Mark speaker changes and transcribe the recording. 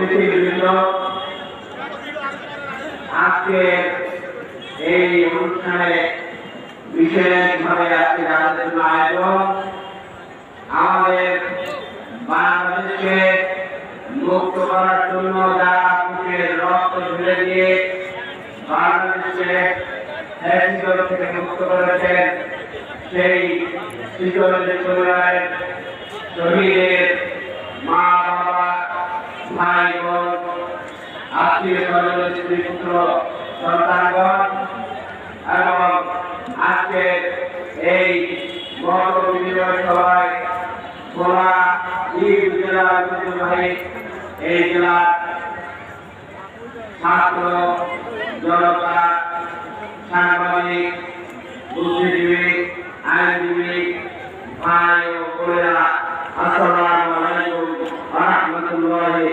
Speaker 1: অতিথিবৃন্দ, আজকে এই অনুষ্ঠানে বিশেষভাবে আজকে আমাদের জন্য আয়োজন আমাদের বাংলাদেশকে মুক্ত করার জন্য যারা বুকের রক্ত ঢেলে দিয়ে বাংলাদেশকে ফ্যাসিজম থেকে মুক্ত করেছেন সেই শিশুদের পরিবারের শহীদের মা বাবা ভাই বোন আত্মীয় স্বজন স্ত্রী পুত্র সন্তানগণ এবং আজকে এই মত বিনিময় সভায় ভোলা ঈদ জেলার ঐতিহ্যবাহী এই জেলার ছাত্র জনতা সাংবাদিক বুদ্ধিজীবী আইনজীবী ভাই ও বোনেরা আসসালামু আলাইকুম ওয়া রাহমাতুল্লাহি